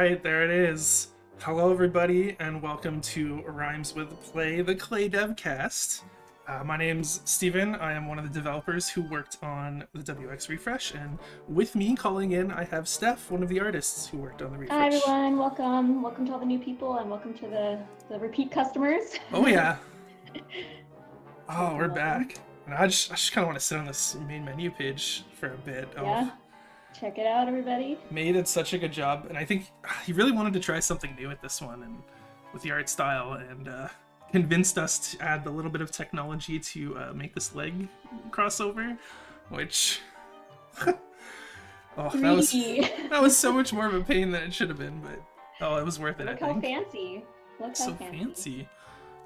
right, there it is. Hello, everybody, and welcome to Rhymes with Play, the Klei Devcast. My name's Steven. I am one of the developers who worked on the WX refresh, and with me calling in, I have Steph, one of the artists who worked on the refresh. Hi everyone, welcome. Welcome to all the new people and welcome to the repeat customers. Oh, yeah. Oh, we're Welcome. back. And I just kind of want to sit on this main menu page for a bit. Yeah, check it out, everybody. May did such a good job, and I think he really wanted to try something new with this one, and with the art style, and convinced us to add a little bit of technology to make this leg crossover, which oh, that was so much more of a pain than it should have been, but oh, it was worth it. Look I how think. fancy. Look So how fancy.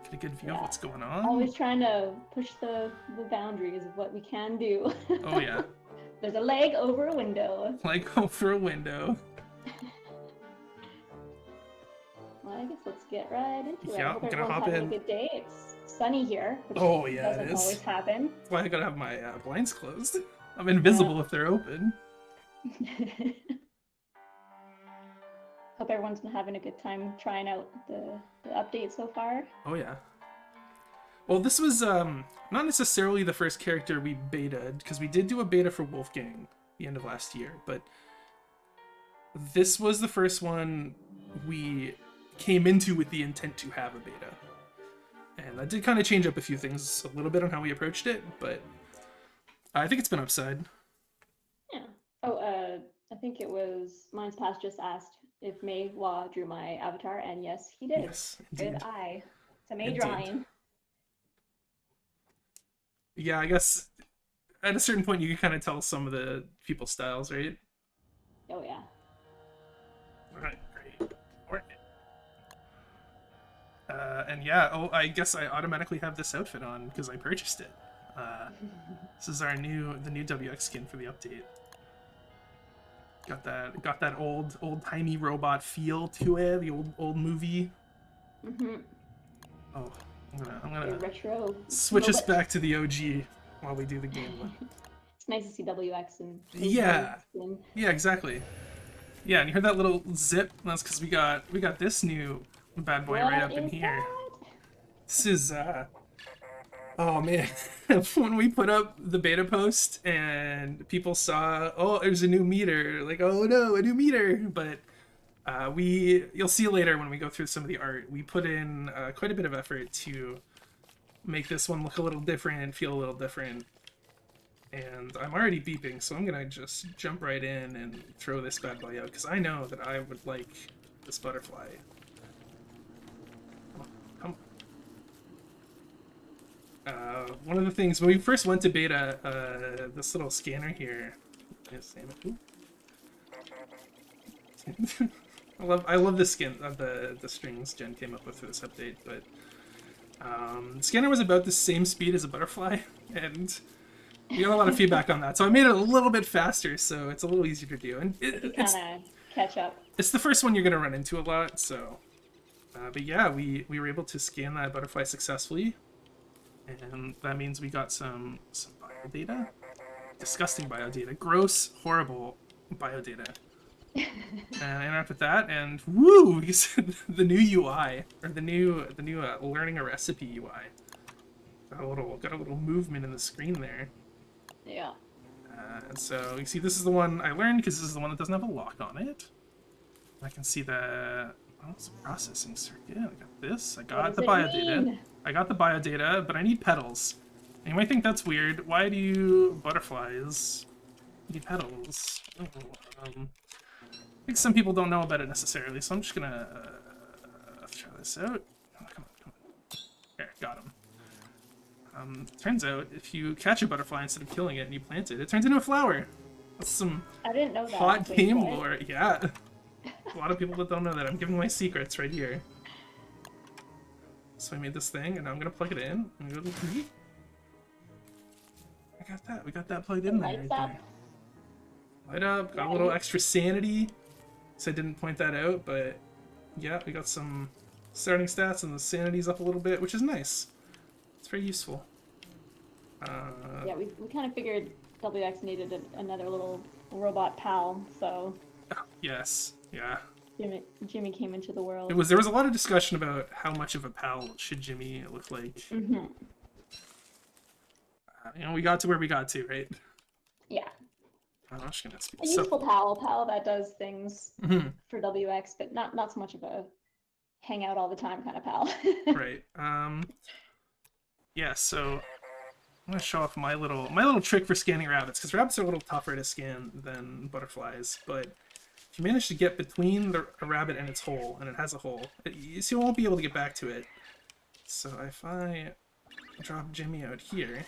Get a good view of what's going on. Always trying to push the boundaries of what we can do. Oh yeah. There's a leg over a window. Leg over a window. Well, I guess let's get right into it. Yeah, I hope I'm gonna everyone's hop having in. a good day. It's sunny here, which Oh yeah, doesn't it is. always happen. That's why I gotta have my blinds closed. I'm invisible if they're open. Hope everyone's been having a good time trying out the update so far. Oh yeah. Well, this was not necessarily the first character we betaed, because we did do a beta for Wolfgang the end of last year, but this was the first one we came into with the intent to have a beta. And that did kind of change up a few things a little bit on how we approached it, but I think it's been upside. Yeah. Oh, I think it was Mine's Past just asked if Mei Hua drew my avatar, and yes, he did. Yes, indeed. Good eye. It's a Mei drawing. Yeah, I guess at a certain point you can kind of tell some of the people's styles, right? Oh yeah. Alright, great. And yeah, oh, I guess I automatically have this outfit on because I purchased it. This is the new WX skin for the update. Got that old-timey robot feel to it, the old movie. Mm-hmm. Oh, I'm gonna retro switch us back to the OG while we do the game. It's nice to see WX and yeah, exactly. Yeah, and you heard that little zip? That's because we got this new bad boy right up in here. This is oh man, when we put up the beta post and people saw, oh, there's a new meter, like, oh no, a new meter, but you'll see later when we go through some of the art, we put in quite a bit of effort to make this one look a little different, feel a little different. And I'm already beeping, so I'm gonna just jump right in and throw this bad boy out, because I know that I would like this butterfly. Come on. One of the things, when we first went to beta, this little scanner here, I love the skin of the strings Jen came up with for this update, but the scanner was about the same speed as a butterfly, and we got a lot of feedback on that, so I made it a little bit faster, so it's a little easier to do, and it's kind of catch up. It's the first one you're gonna run into a lot, so. But yeah, we were able to scan that butterfly successfully, and that means we got some biodata, disgusting biodata, gross, horrible biodata. And I interact with that, and woo! The new UI, or the new learning a recipe UI. Got a little movement in the screen there. Yeah. And so you see, this is the one I learned because this is the one that doesn't have a lock on it. I can see the processing circuit. I got this. I got the biodata. I got the biodata, but I need petals. And you might think that's weird. Why do butterflies need petals? Oh, I think some people don't know about it necessarily, so I'm just gonna try this out. Oh, come on. There, got him. Turns out, if you catch a butterfly instead of killing it and you plant it, it turns into a flower. That's some I didn't know that. hot game lore. Yeah. A lot of people that don't know that. I'm giving my secrets right here. So I made this thing, and now I'm gonna plug it in. And go to I got that. We got that plugged in there. Right there. Light up. Got a little extra sanity. So I didn't point that out, but yeah, we got some starting stats, and the sanity's up a little bit, which is nice. It's very useful. Yeah, we kind of figured WX needed another little robot pal, so. Yes, yeah. Jimmy came into the world. There was a lot of discussion about how much of a pal should Jimmy look like. Mm-hmm. We got to where we got to, right? Yeah. I'm just gonna speak. A useful pal that does things for WX, but not so much of a hang out all the time kind of pal. Right. Yeah. So I'm gonna show off my little trick for scanning rabbits, because rabbits are a little tougher to scan than butterflies. But if you manage to get between a rabbit and its hole, and it has a hole, you won't be able to get back to it. So if I drop Jimmy out here,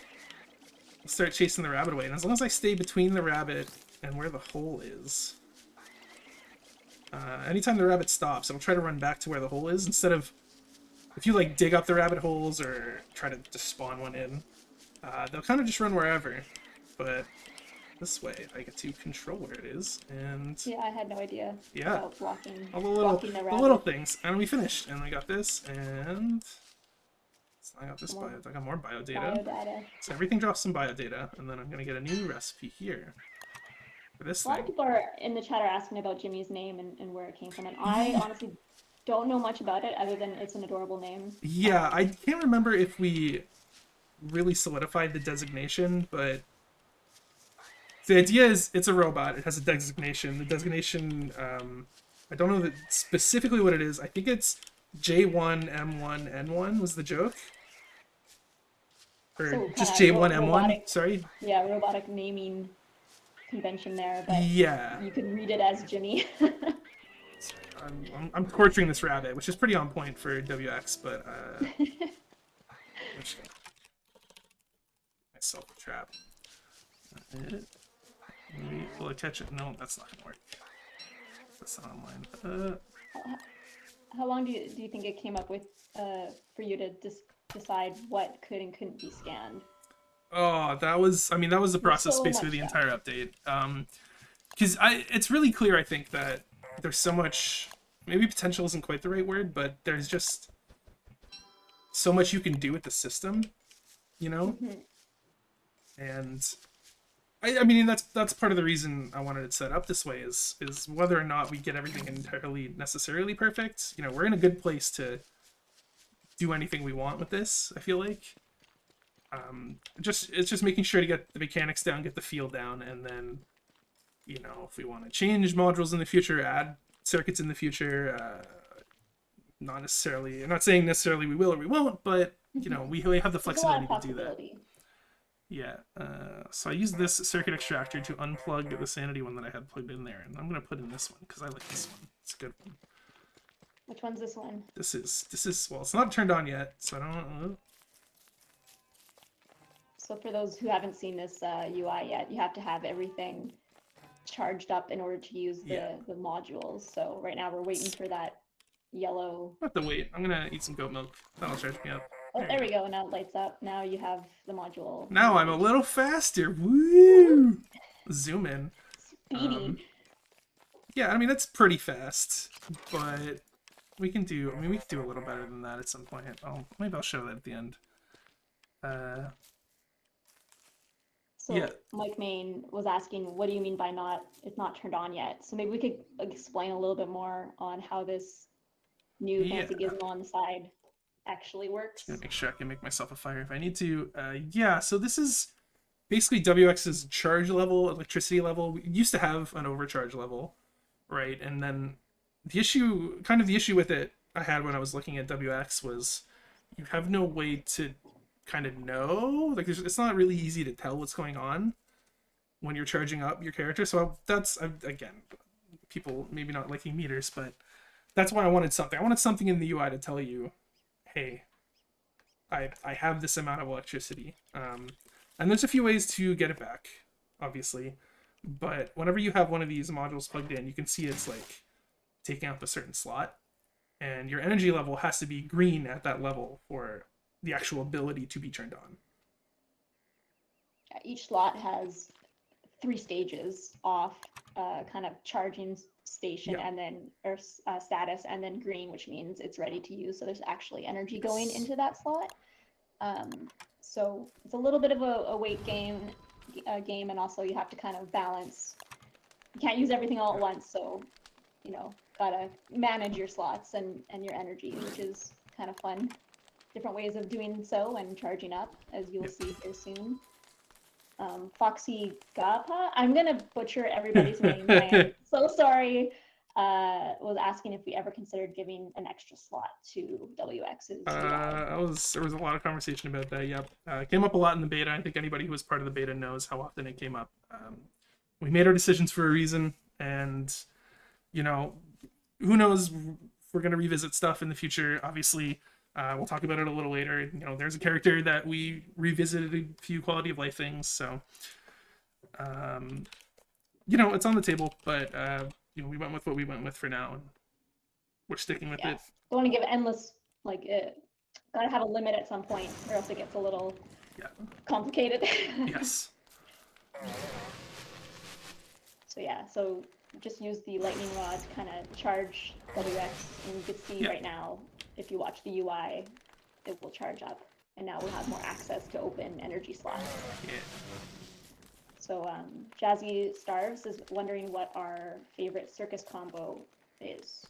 I'll start chasing the rabbit away, and as long as I stay between the rabbit and where the hole is, anytime the rabbit stops, it'll try to run back to where the hole is, instead of, if you like dig up the rabbit holes or try to just spawn one in, they'll kind of just run wherever. But this way I get to control where it is, and yeah, I had no idea about blocking, all blocking the little things, and we finished, and we got this, and I got this I got more biodata. So everything drops some biodata, and then I'm gonna get a new recipe here for this thing. A lot of people are in the chat are asking about Jimmy's name and where it came from, and I honestly don't know much about it other than it's an adorable name. Yeah, I can't remember if we really solidified the designation, but the idea is it's a robot. It has a designation. The designation, I don't know specifically what it is. I think it's J1M1N1 was the joke. Or so just J1M1, robotic, sorry? Yeah, robotic naming convention there, but yeah, you could read it as Jimmy. I'm torturing this rabbit, which is pretty on point for WX, but I'm just gonna myself a trap. Maybe will I catch it? No, that's not gonna work. That's not online. How long do you think it came up with for you to decide what could and couldn't be scanned? Oh, that was the process basically the entire update. Because it's really clear, I think, that there's so much, maybe potential isn't quite the right word, but there's just so much you can do with the system, you know? And I mean that's part of the reason I wanted it set up this way is whether or not we get everything entirely necessarily perfect. You know, we're in a good place to do anything we want with this, I feel like. It's just making sure to get the mechanics down, get the feel down, and then, you know, if we want to change modules in the future, add circuits in the future, not necessarily, I'm not saying necessarily we will or we won't, but, you know, we have the flexibility to do that. Yeah, so I used this circuit extractor to unplug the sanity one that I had plugged in there, and I'm going to put in this one, because I like this one. It's a good one. Which one's this one? This is, well, it's not turned on yet, so I don't know. So for those who haven't seen this UI yet, you have to have everything charged up in order to use the modules. So right now we're waiting for that yellow. I have to wait. I'm gonna eat some goat milk. That'll charge me up. Oh, there we go. Now it lights up. Now you have the module. Now I'm a little faster. Woo! Zoom in. Speedy. Yeah, I mean that's pretty fast, but we can do. I mean, we can do a little better than that at some point. Maybe I'll show that at the end. So yeah. Mike Main was asking, what do you mean by it's not turned on yet? So maybe we could explain a little bit more on how this new fancy gizmo on the side actually works. Just gonna make sure I can make myself a fire if I need to. Yeah, so this is basically WX's charge level, electricity level. We used to have an overcharge level, right? And then the issue with it I had when I was looking at WX was you have no way to kind of know, like it's not really easy to tell what's going on when you're charging up your character. So again, people maybe not liking meters, but that's why I wanted something. I wanted something in the UI to tell you, hey, I have this amount of electricity. And there's a few ways to get it back, obviously, but whenever you have one of these modules plugged in, you can see it's like taking up a certain slot, and your energy level has to be green at that level for the actual ability to be turned on. Each slot has 3 stages: off, kind of charging station, and then status, and then green, which means it's ready to use. So there's actually energy going into that slot. So it's a little bit of a weight game, and also you have to kind of balance. You can't use everything all at once, so you know, gotta manage your slots and your energy, which is kind of fun. Different ways of doing so and charging up, as you'll see here soon. Foxy Gapa, I'm gonna butcher everybody's name. I am so sorry. Was asking if we ever considered giving an extra slot to WX's UI. There was a lot of conversation about that. Yep, it came up a lot in the beta. I think anybody who was part of the beta knows how often it came up. We made our decisions for a reason, and you know, who knows if we're gonna revisit stuff in the future. Obviously, we'll talk about it a little later. You know, there's a character that we revisited a few quality of life things, so you know, it's on the table, but you know, we went with what we went with for now, and we're sticking with it. Don't want to give endless, like, gotta have a limit at some point, or else it gets a little complicated. Yes. So yeah, so just use the lightning rod to kind of charge WX, and you can see right now, if you watch the UI, it will charge up, and now we'll have more access to open energy slots. Yeah. So Jazzy Starves is wondering what our favorite circus combo is.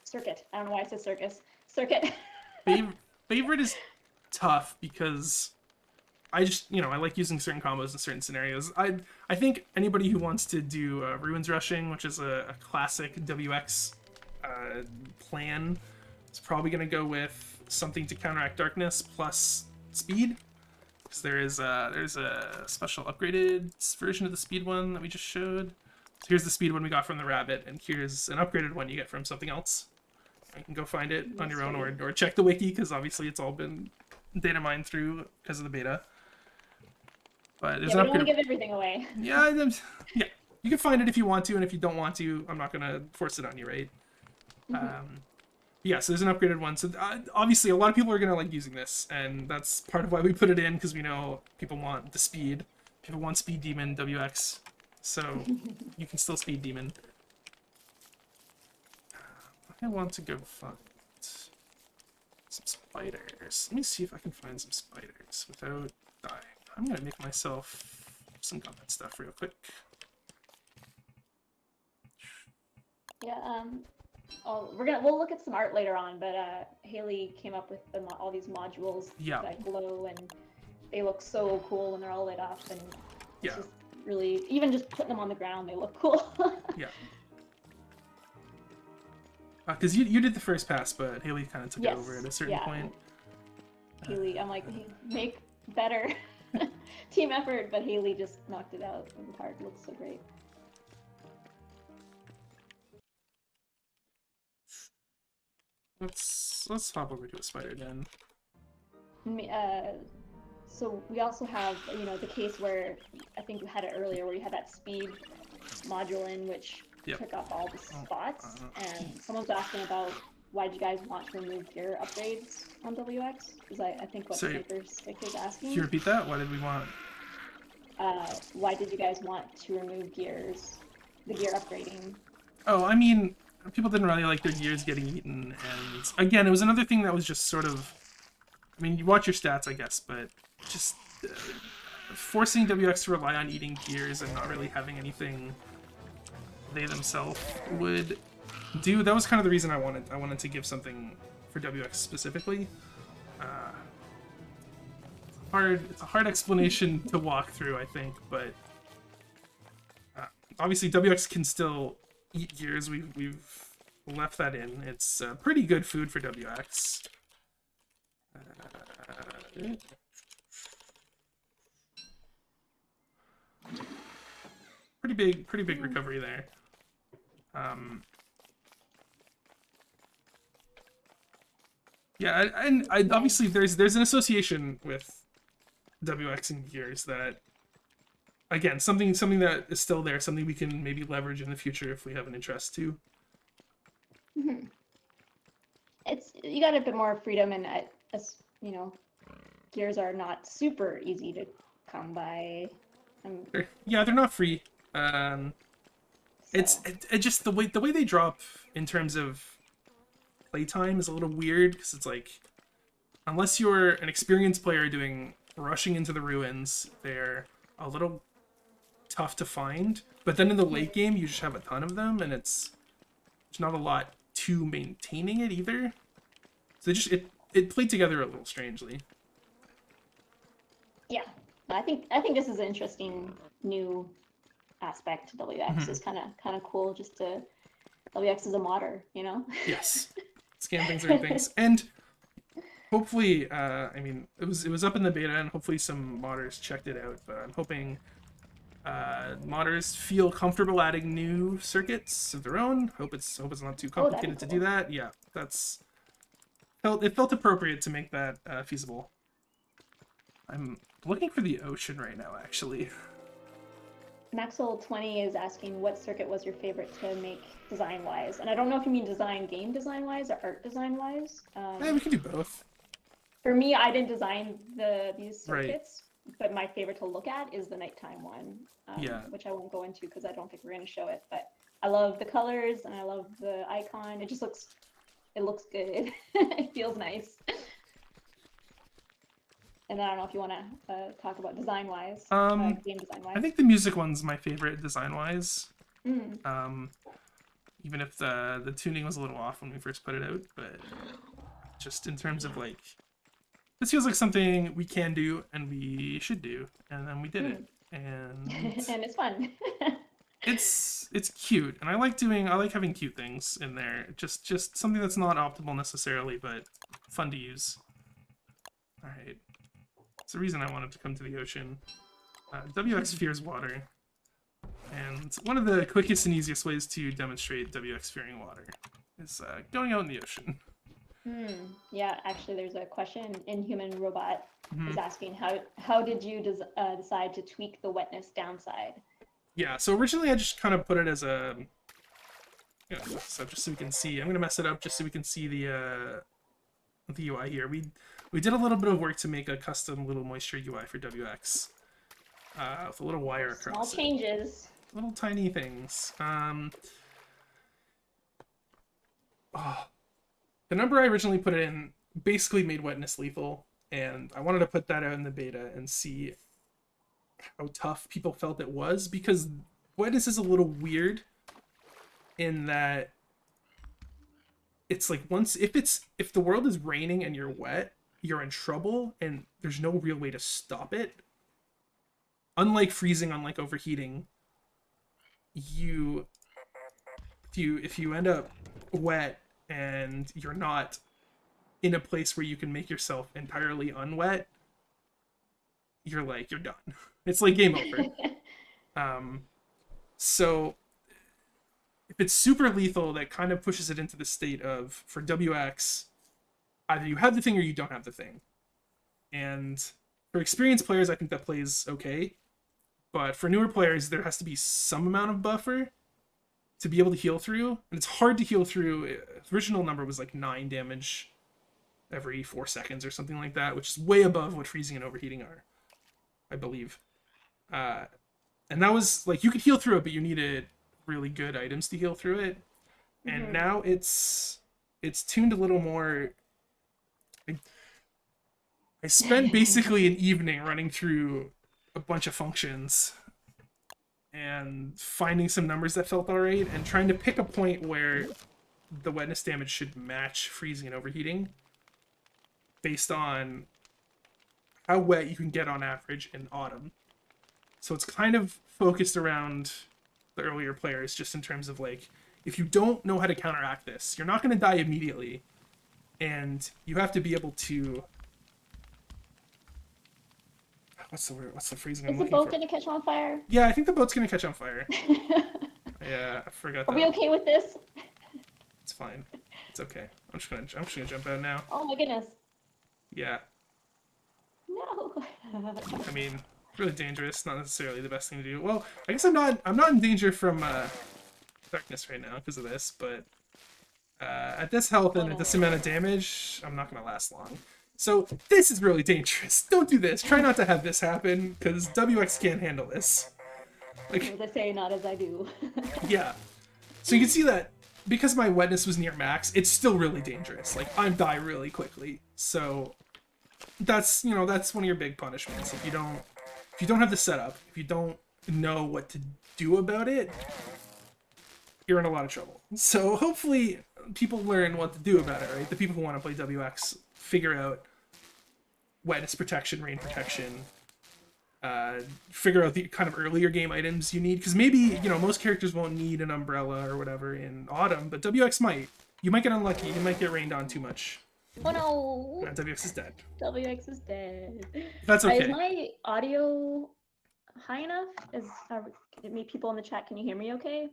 Circuit. I don't know why I said circus. Circuit. Favorite is tough because I just, you know, I like using certain combos in certain scenarios. I think anybody who wants to do Ruins Rushing, which is a classic WX plan, is probably going to go with something to counteract darkness plus speed. Because there's a special upgraded version of the speed one that we just showed. So here's the speed one we got from the rabbit, and here's an upgraded one you get from something else. You can go find it on your own, or check the wiki, because obviously it's all been data mined through because of the beta. But there's we an don't want to give everything away. Yeah, you can find it if you want to, and if you don't want to, I'm not gonna force it on you, right? Yeah, so there's an upgraded one. So obviously, a lot of people are gonna like using this, and that's part of why we put it in, because we know people want the speed. People want Speed Demon WX, so you can still Speed Demon. I want to go find some spiders. Let me see if I can find some spiders without dying. I'm gonna make myself some combat stuff real quick. Yeah, we'll look at some art later on, but Haley came up with all these modules that glow, and they look so cool when they're all lit up, and it's just really, even just putting them on the ground, they look cool. Yeah. Because you did the first pass, but Haley kind of took it over at a certain point. Haley, I'm like, make better. Team effort, but Haley just knocked it out in the park. It looks so great. Let's hop over to a spider den. So we also have, you know, the case where I think we had it earlier, where you had that speed module in, which took up all the spots, and someone's asking about why do you guys want to remove gear upgrades on WX? Is I think what Sniper Stick is asking. Can you repeat that? Why did we want? Why did you guys want to remove the gear upgrading? Oh, I mean, people didn't really like their gears getting eaten, and again, it was another thing that was just sort of, I mean, you watch your stats, I guess, but just forcing WX to rely on eating gears and not really having anything they themselves would do. That was kind of the reason I wanted to give something for WX specifically. It's a hard explanation to walk through, I think, but obviously WX can still eat gears. We've left that in. It's pretty good food for WX. Pretty big recovery there. Yeah, and obviously there's an association with WX and gears that, again, something that is still there, something we can maybe leverage in the future if we have an interest to. You got a bit more freedom, and you know, gears are not super easy to come by. They're not free. It's just the way they drop in terms of playtime is a little weird, because it's like, unless you're an experienced player doing rushing into the ruins, they're a little tough to find. But then in the late game, you just have a ton of them, and it's there's not a lot to maintaining it either. So it played together a little strangely. Yeah, I think this is an interesting new aspect to WX. Is kind of cool. Just to WX is a modder, you know. Yes, scan things, read things, and hopefully, I mean, it was up in the beta, and hopefully some modders checked it out. But I'm hoping modders feel comfortable adding new circuits of their own. Hope it's not too complicated to do that. Yeah, it felt appropriate to make that feasible. I'm looking for the ocean right now, actually. Maxwell20 is asking what circuit was your favorite to make design-wise, and I don't know if you mean game design-wise or art design-wise. Yeah, we can do both. For me, I didn't design these circuits, but my favorite to look at is the nighttime one, which I won't go into because I don't think we're going to show it. But I love the colors and I love the icon. It just looks good. It feels nice. And then I don't know if you want to talk about design-wise, game design-wise. I think the music one's my favorite design-wise. Mm. Even if the tuning was a little off when we first put it out, but just in terms of like, this feels like something we can do and we should do, and then we did it, and and it's fun. it's cute, and I like having cute things in there. Just something that's not optimal necessarily, but fun to use. All right. It's the reason I wanted to come to the ocean. WX fears water. And one of the quickest and easiest ways to demonstrate WX fearing water is going out in the ocean. Yeah, actually there's a question. Inhuman Robot is asking, how did you decide to tweak the wetness downside? Yeah, so originally I just kind of put it as a... so just so we can see. I'm going to mess it up just so we can see the UI here. We did a little bit of work to make a custom little moisture UI for WX with a little wire across. Small changes. Little tiny things. The number I originally put in basically made wetness lethal, and I wanted to put that out in the beta and see how tough people felt it was, because wetness is a little weird in that it's like if the world is raining and you're wet, you're in trouble and there's no real way to stop it. Unlike freezing, unlike overheating, if you end up wet and you're not in a place where you can make yourself entirely unwet, you're done. It's like game over. So if it's super lethal, that kind of pushes it into the state of, for WX, either you have the thing or you don't have the thing. And for experienced players, I think that plays okay. But for newer players, there has to be some amount of buffer to be able to heal through. And it's hard to heal through. The original number was like 9 damage every 4 seconds or something like that, which is way above what freezing and overheating are, I believe. And that was like, you could heal through it, but you needed really good items to heal through it. And now it's tuned a little more. I spent basically an evening running through a bunch of functions and finding some numbers that felt alright and trying to pick a point where the wetness damage should match freezing and overheating based on how wet you can get on average in autumn. So it's kind of focused around the earlier players, just in terms of like, if you don't know how to counteract this, you're not going to die immediately, and you have to be able to... What's the freezing I'm looking for? Is the boat going to catch on fire? Yeah, I think the boat's going to catch on fire. Yeah, I forgot that. Are we okay with this? It's fine. It's okay. I'm just gonna jump out now. Oh my goodness. Yeah. No. I mean, really dangerous. Not necessarily the best thing to do. Well, I guess I'm not in danger from darkness right now because of this, but at this health and at this amount of damage, I'm not gonna last long. So this is really dangerous. Don't do this. Try not to have this happen, because WX can't handle this. Like, as I say, not as I do. Yeah. So you can see that because my wetness was near max, it's still really dangerous. Like, I die really quickly. So that's one of your big punishments. If you don't have the setup, if you don't know what to do about it, you're in a lot of trouble. So hopefully people learn what to do about it, right? The people who want to play WX figure out wetness protection, rain protection, figure out the kind of earlier game items you need, because maybe, you know, most characters won't need an umbrella or whatever in autumn, but WX might. You might get unlucky, you might get rained on too much. Oh no! WX is dead. WX is dead. That's okay. Is my audio high enough? People in the chat, can you hear me okay?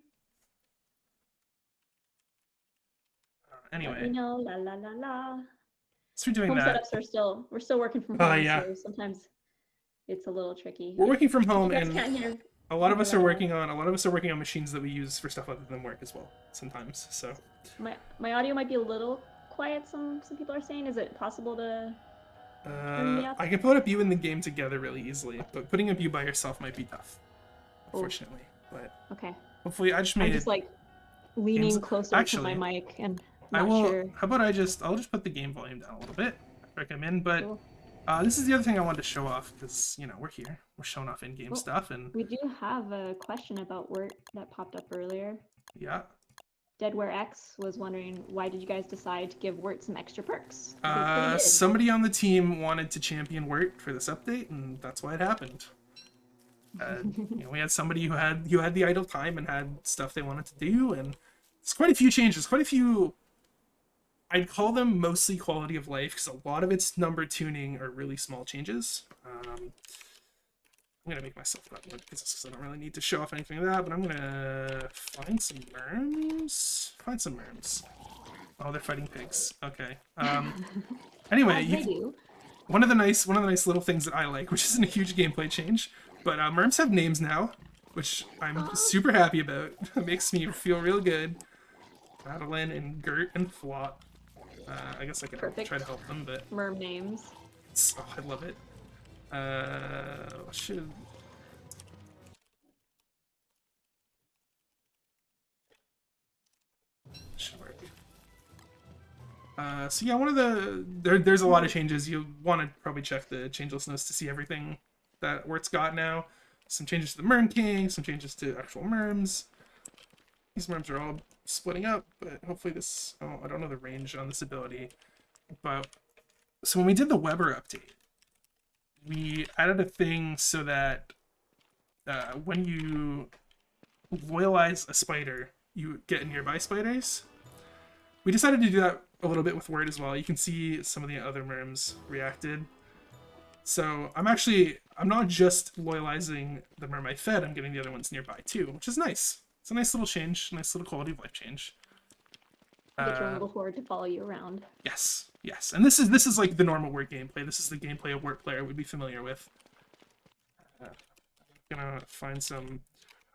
Anyway. Let me know. La la la la. So we're doing home that. setups are we're still working from home, yeah. so sometimes it's a little tricky. We're working from home, and hear, a lot of us are working on machines that we use for stuff other than work as well sometimes. So my audio might be a little quiet. Some people are saying. Is it possible to turn me up? I can put up you in the game together really easily, but putting up you by yourself might be tough, unfortunately. But okay. Hopefully, I just made. I'm just like leaning closer to my mic, and I'm not sure. How about I'll just put the game volume down a little bit. Recommend, but. Cool. This is the other thing I wanted to show off, because, you know, we're here. We're showing off in-game stuff, and... We do have a question about Wirt that popped up earlier. Yeah. WX was wondering, why did you guys decide to give Wirt some extra perks? Somebody on the team wanted to champion Wirt for this update, and that's why it happened. You know, we had somebody who had the idle time and had stuff they wanted to do, and it's quite a few changes, quite a few... I'd call them mostly quality of life, because a lot of it's number tuning are really small changes. I'm going to make myself that one because I don't really need to show off anything like that, but I'm going to find some worms. Oh, they're fighting pigs. Okay. Anyway, one of the nice little things that I like, which isn't a huge gameplay change, but worms have names now, which I'm super happy about. It makes me feel real good. Madeline and Gert and Flop. I guess I can try to help them, but... Merm names. Oh, I love it. Should work. So yeah, one of the... There's a lot of changes. You want to probably check the changeless notes to see everything that Wirt's got now. Some changes to the Merm King, some changes to actual Merms. These Merms are all splitting up, but hopefully this... Oh, I don't know the range on this ability. But so when we did the Weber update, we added a thing so that when you loyalize a spider, you get nearby spiders. We decided to do that a little bit with Wirt as well. You can see some of the other Merms reacted. So I'm not just loyalizing the Merm I fed, I'm getting the other ones nearby too, which is nice. It's a nice little change, nice little quality of life change. Get your little horde to follow you around. Yes, yes, and this is like the normal Wirt gameplay. This is the gameplay a Wirt player would be familiar with. I'm gonna find some.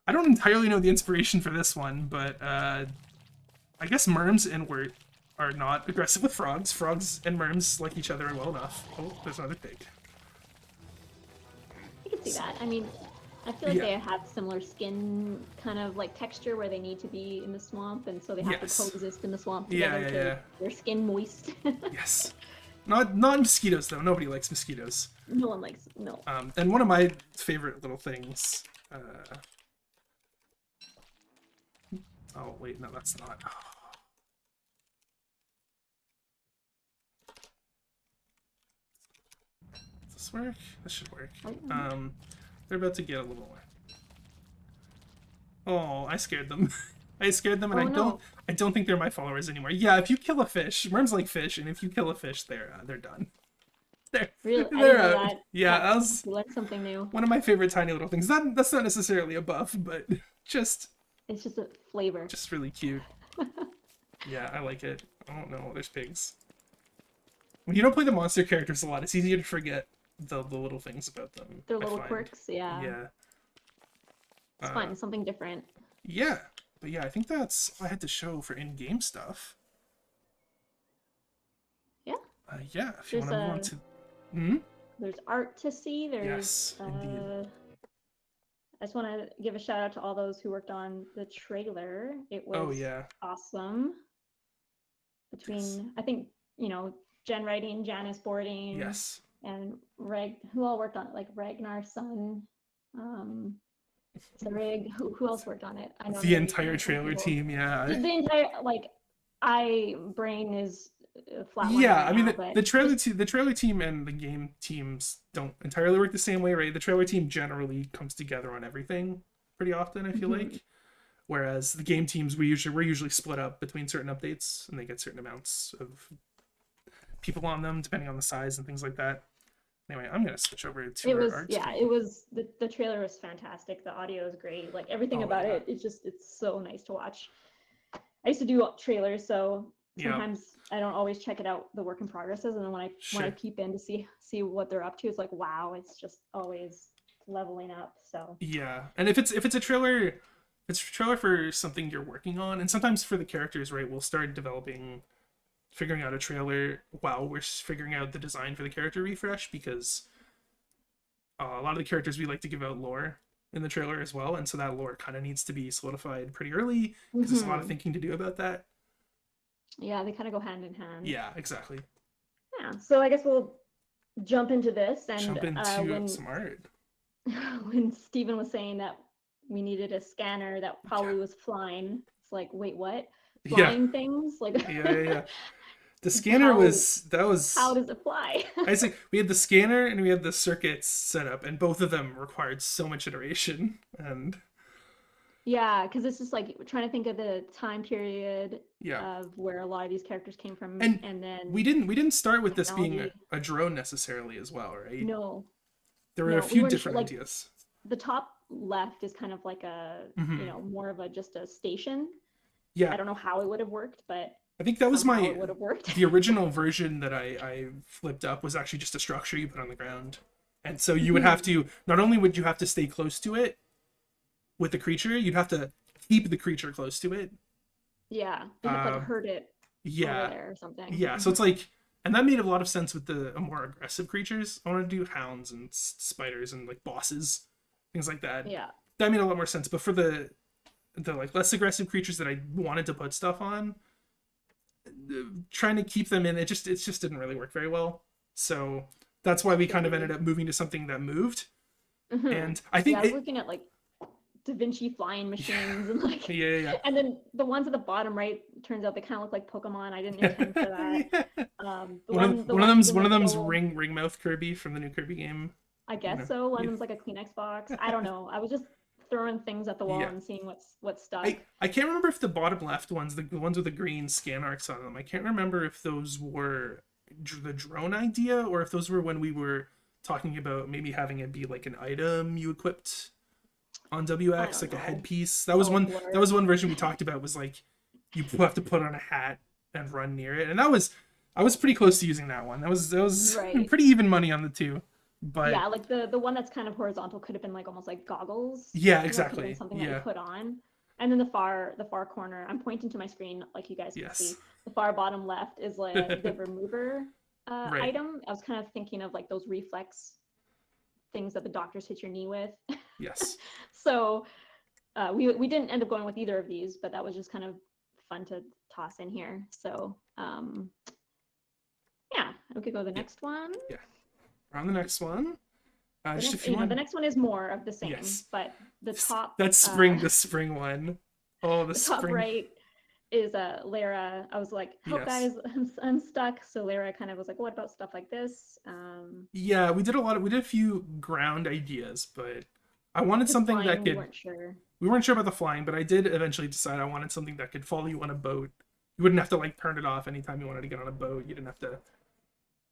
I don't entirely know the inspiration for this one, but I guess Merms and Wirt are not aggressive with frogs. Frogs and Merms like each other well enough. Oh, there's another pig. I can see that. I mean, I feel like they have similar skin kind of like texture where they need to be in the swamp, and so they have to coexist in the swamp together to keep their skin moist. Yes. Not mosquitoes though. Nobody likes mosquitoes. No one likes And one of my favorite little things. Oh wait, no, that's not. Does this work? This should work. They're about to get a little more. Oh, I scared them. I scared them, and I don't think they're my followers anymore. Yeah, if you kill a fish, Merms like fish, and if you kill a fish, they're done. They're out. Yeah, that was learned something new. One of my favorite tiny little things. That's not necessarily a buff, but it's just a flavor. Just really cute. Yeah, I like it. Oh no, there's pigs. When you don't play the monster characters a lot, it's easier to forget the little things about them. Their little quirks, yeah. Yeah. It's fun, something different. Yeah, but yeah, I think that's all I had to show for in-game stuff. Yeah. Yeah, if you want to move on to... There's art to see. There's, yes, indeed. I just want to give a shout out to all those who worked on the trailer. It was awesome. Between, I think, Jen writing, Janice boarding, and who all worked on it, like Ragnar's son. Rig. Who else worked on it? I know The names, entire names of trailer people. team, yeah. The entire like, I brain is flatlining Yeah, right I mean now, but just the trailer team and the game teams don't entirely work the same way, right? The trailer team generally comes together on everything pretty often, I feel mhm. like. Whereas the game teams, we're usually split up between certain updates, and they get certain amounts of people on them depending on the size and things like that. Anyway, I'm gonna switch over to It our was, art yeah, it screen. was the trailer was fantastic. The audio is great. Like everything Oh about yeah, it, it's so nice to watch. I used to do trailers, so yeah, sometimes I don't always check it out the work in progresses, and then when I sure, peep in to see what they're up to, it's like wow, it's just always leveling up. So yeah. And if it's a trailer, it's a trailer for something you're working on, and sometimes for the characters, right? We'll start figuring out a trailer while we're figuring out the design for the character refresh because a lot of the characters we like to give out lore in the trailer as well, and so that lore kind of needs to be solidified pretty early because there's a lot of mhm. thinking to do about that. Yeah, they kind of go hand in hand. Yeah, exactly. Yeah, so I guess we'll jump into this, and Jump into when some art. when Stephen was saying that we needed a scanner that Yeah, probably was flying, it's like, wait, what? yeah, Flying things? Like, yeah. The scanner how was that how was does it fly? I think we had the scanner and we had the circuits set up, and both of them required so much iteration. And Yeah, because it's just like trying to think of the time period yeah, of where a lot of these characters came from, and and we then didn't start with this being technology. a drone necessarily as well, right? No, There were a no, we few weren't sure. different Like ideas. the top left is kind of like a, Hmm. more of a just a station. Yeah, I don't know how it would have worked, but I think that was somehow my it would have worked. the original version that I flipped up was actually just a structure you put on the ground. And so you would have to not only would you have to stay close to it with the creature, you'd have to keep the creature close to it. Yeah, you have to like Uh, herd it over yeah, there or something. yeah. So it's like, and that made a lot of sense with the more aggressive creatures. I want to do hounds and spiders and like bosses, things like that. Yeah. That made a lot more sense. But for the like less aggressive creatures that I wanted to put stuff on, trying to keep them in it just didn't really work very well. So that's why we kind of ended Agree. up moving to something that moved. Hmm. And I Yeah, think I was it, looking at like Da Vinci flying yeah, machines and like, yeah, and then the ones at the bottom right, turns out they kind of look like Pokemon. I didn't yeah. intend for that. Yeah. The One of ones them's in the middle, ring mouth Kirby from the new Kirby game. I You guess know, so. One of yeah, them's like a Kleenex box. I don't know. I was just throwing things at the wall yeah. and seeing what's stuck. I can't remember if the bottom left ones, the ones with the green scan arcs on them. I can't remember if those were the drone idea or if those were when we were talking about maybe having it be like an item you equipped on I WX, don't like a know. headpiece. It's all That blur. was one version we talked about was like you have to put on a hat and run near it, and that was I was pretty close to using that one. That was Right. pretty even money on the two, but Yeah, like the one that's kind of horizontal could have been like almost like goggles. yeah, Could have been exactly. something that you Yeah, put on. And then the far corner, I'm pointing to my screen like you guys can yes, see. The far bottom left is like the remover right. item. I was kind of thinking of like those reflex things that the doctors hit your knee with. Yes. So we didn't end up going with either of these, but that was just kind of fun to toss in here. So yeah, we could go to the Yeah. next one. Yeah. On the next one. The Just next, if you the want. next one is more of the same, Yes. but the top, That the spring one. Oh, the the top spring. right is Lara. I was like, help Yes. guys, I'm stuck. So Lara kind of was like, what about stuff like this? Yeah, we did a few ground ideas, but I wanted The something that flying, we could weren't sure. we weren't sure about the flying, but I did eventually decide I wanted something that could follow you on a boat. You wouldn't have to like turn it off anytime you wanted to get on a boat. You didn't have to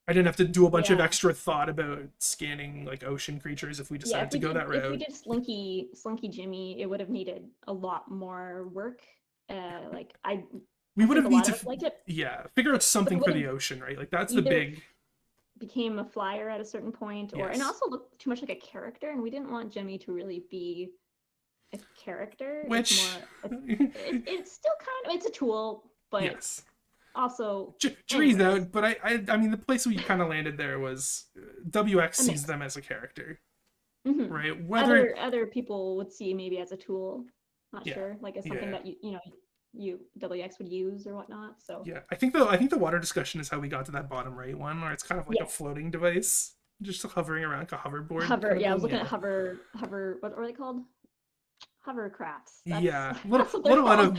I didn't have to do a bunch of Yeah, extra thought about scanning like ocean creatures if we yeah. decided to go that If we route. did Slinky Jimmy, it would have needed a lot more work. Like We I would think a have need lot to of us liked it, yeah, figure out but it something would for have the ocean, right? Like that's the either big became a flyer at a certain point, or and yes. also looked too much like a character, and we didn't want Jimmy to really be a character. It's Which more it's still kind of, it's a tool, but yes. also Jury's anyways, out, but I mean the place we kind of landed there was WX a sees mix. them as a character, Hmm. right? Whether Other people would see maybe as a tool, not yeah, sure, like as something yeah, that you WX would use or whatnot. So yeah. I think the water discussion is how we got to that bottom right one, where it's kind of like a yes, floating device, just hovering around like a hoverboard hover. kind of Yeah, I was thing. looking at Yeah, hover. What are they called? hovercrafts. Yeah, That's what they're called.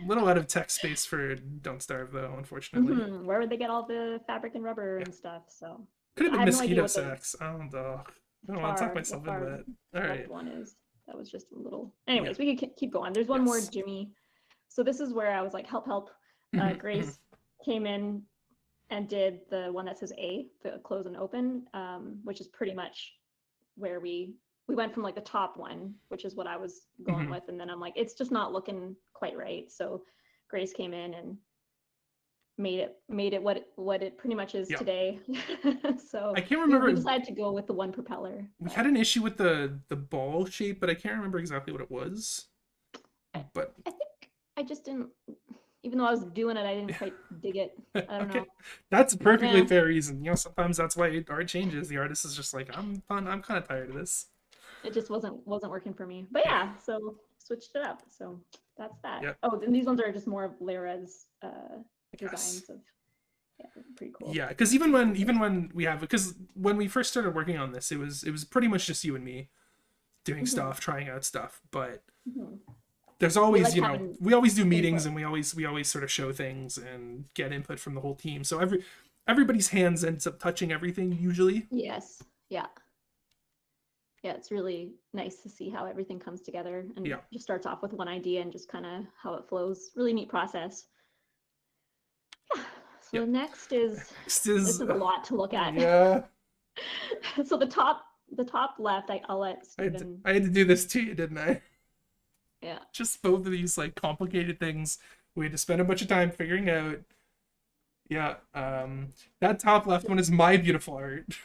little out of tech space for Don't Starve though, unfortunately. Where would they get all the fabric and rubber Yeah, and stuff? So could have I been have no idea mosquito what the sacks. I don't know. I don't want to talk the myself into far that. All left right. one is. That was just a little. Yeah. Anyways, we could keep going. There's one more Yes. Jimmy. So this is where I was like, help, help. Grace came in and did the one that says A, the close and open, which is pretty much where we went from like the top one, which is what I was going with, and then I'm like, it's just not looking quite right. So Grace came in and made it what it pretty much is Yeah. today. So I can't we remember. decided to go with the one propeller. We had an issue with the ball shape, but I can't remember exactly what it was. But I think I just didn't, even though I was doing it, I didn't quite dig it. I don't okay, know. that's a perfectly Yeah. fair reason. You know, sometimes that's why art changes. The artist is just like, I'm fun. I'm kind of tired of this. It just wasn't working for me. But yeah, so switched it up. So that's that. Yep. Oh, then these ones are just more of Lyra's Yes. designs of, yeah, pretty cool. Yeah, because even when we have, because when we first started working on this, it was pretty much just you and me doing stuff, trying out stuff. But there's always, like you know, having we always do meetings input. and we always sort of show things and get input from the whole team. So everybody's hands ends up touching everything usually. Yes. Yeah. Yeah, it's really nice to see how everything comes together and Yeah. just starts off with one idea and just kind of how it flows. Really neat process. Yeah. So Yep. next is Next this is is a lot to look at. yeah. So the top left, I'll let Stephen. I had to do this to you, didn't I? Yeah. Just both of these like complicated things we had to spend a bunch of time figuring out. Yeah. That top left one is my beautiful art.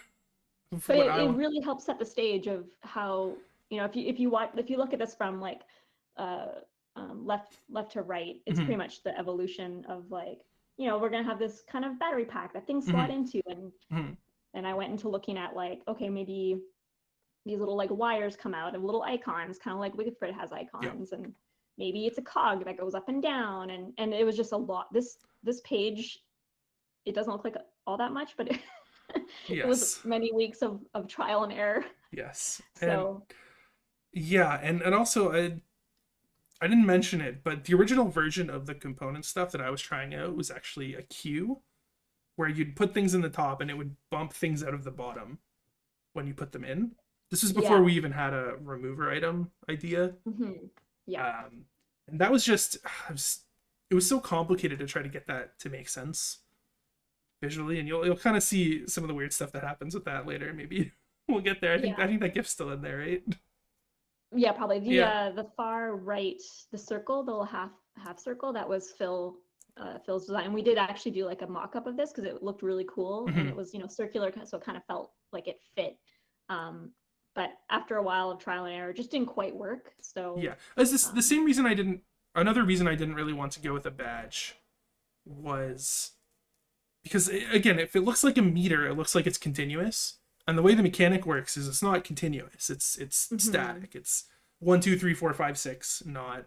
But it really helps set the stage of how, you know, if you look at this from like left to right, it's pretty much the evolution of like, you know, we're gonna have this kind of battery pack that things slot into, and I went into looking at like, okay, maybe these little like wires come out of little icons, kind of like Wigifred has icons, and maybe it's a cog that goes up and down, and it was just a lot. This page, it doesn't look like all that much, but it was many weeks of trial and error. Yes. So and also I didn't mention it, but the original version of the component stuff that I was trying out was actually a queue where you'd put things in the top and it would bump things out of the bottom when you put them in. This was before we even had a remover item idea. Yeah. And that was just, it was so complicated to try to get that to make sense visually, and you'll kind of see some of the weird stuff that happens with that later. Maybe we'll get there. I think that gift's still in there, right? Yeah, probably. The far right, the circle, the little half circle, that was Phil's design. We did actually do like a mock-up of this because it looked really cool, and it was, you know, circular, so it kind of felt like it fit. But after a while of trial and error, it just didn't quite work. So yeah, is this the same reason I didn't? Another reason I didn't really want to go with a badge was because again, if it looks like a meter, it looks like it's continuous, and the way the mechanic works is it's not continuous. It's static. It's 1, 2, 3, 4, 5, 6, not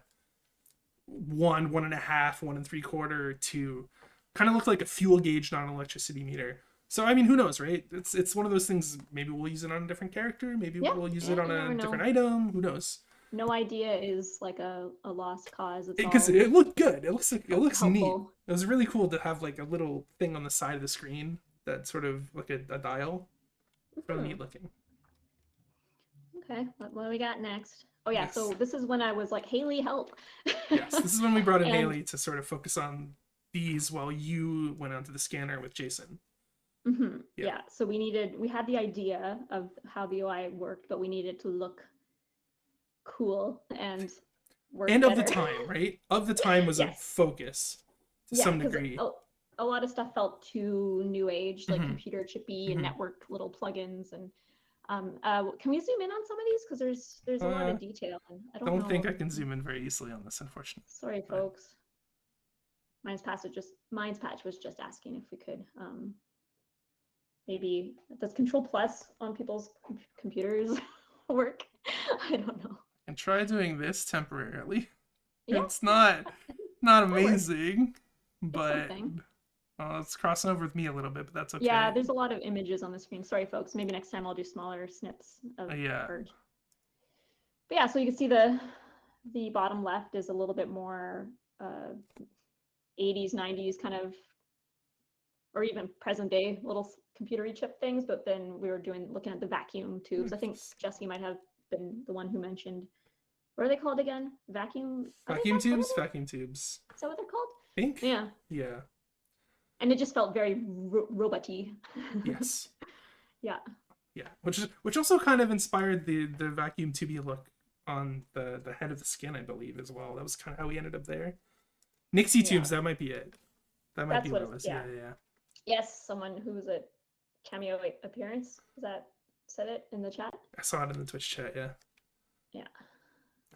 1, 1.5, 1 3/4, 2. Kind of looked like a fuel gauge, not an electricity meter. So I mean, who knows, right? It's one of those things. Maybe we'll use it on a different character. Maybe we'll use it on a different item. Who knows? No idea is like a lost cause. Because it looked good. It looks helpful. neat. It was really cool to have like a little thing on the side of the screen that sort of like a dial. Really neat looking. Okay, what do we got next? Oh yeah, so this is when I was like, Haley, help. Yes, this is when we brought in Haley to sort of focus on these while you went onto the scanner with Jason. Yeah, so we had the idea of how the UI worked, but we needed to look cool and work better. Of the time, right? Of the time was a focus to some degree. A lot of stuff felt too new age, like computer chippy and network little plugins. And can we zoom in on some of these? Because there's a lot of detail. I don't know. Think I can zoom in very easily on this, unfortunately. Sorry, folks. Mine's patch was just asking if we could. Maybe does Control Plus on people's computers work? I don't know. And try doing this temporarily. Yeah. It's not amazing, but it's crossing over with me a little bit, but that's okay. Yeah, there's a lot of images on the screen. Sorry, folks. Maybe next time I'll do smaller snips of art. But yeah, so you can see the the bottom left is a little bit more 80s, 90s kind of, or even present day little computery chip things. But then we were looking at the vacuum tubes. I think Jesse might have been the one who mentioned, what are they called again? Vacuum tubes? Vacuum tubes. Is that what they're called? I think. Yeah. Yeah. And it just felt very robot-y. Yes. Yeah. Yeah. Which also kind of inspired the vacuum tubey look on the head of the skin, I believe, as well. That was kind of how we ended up there. Nixie tubes, that might be it. That might be what it was. Yeah. Yes, someone who was a cameo appearance. Is that said it in the chat? I saw it in the Twitch chat, yeah. Yeah.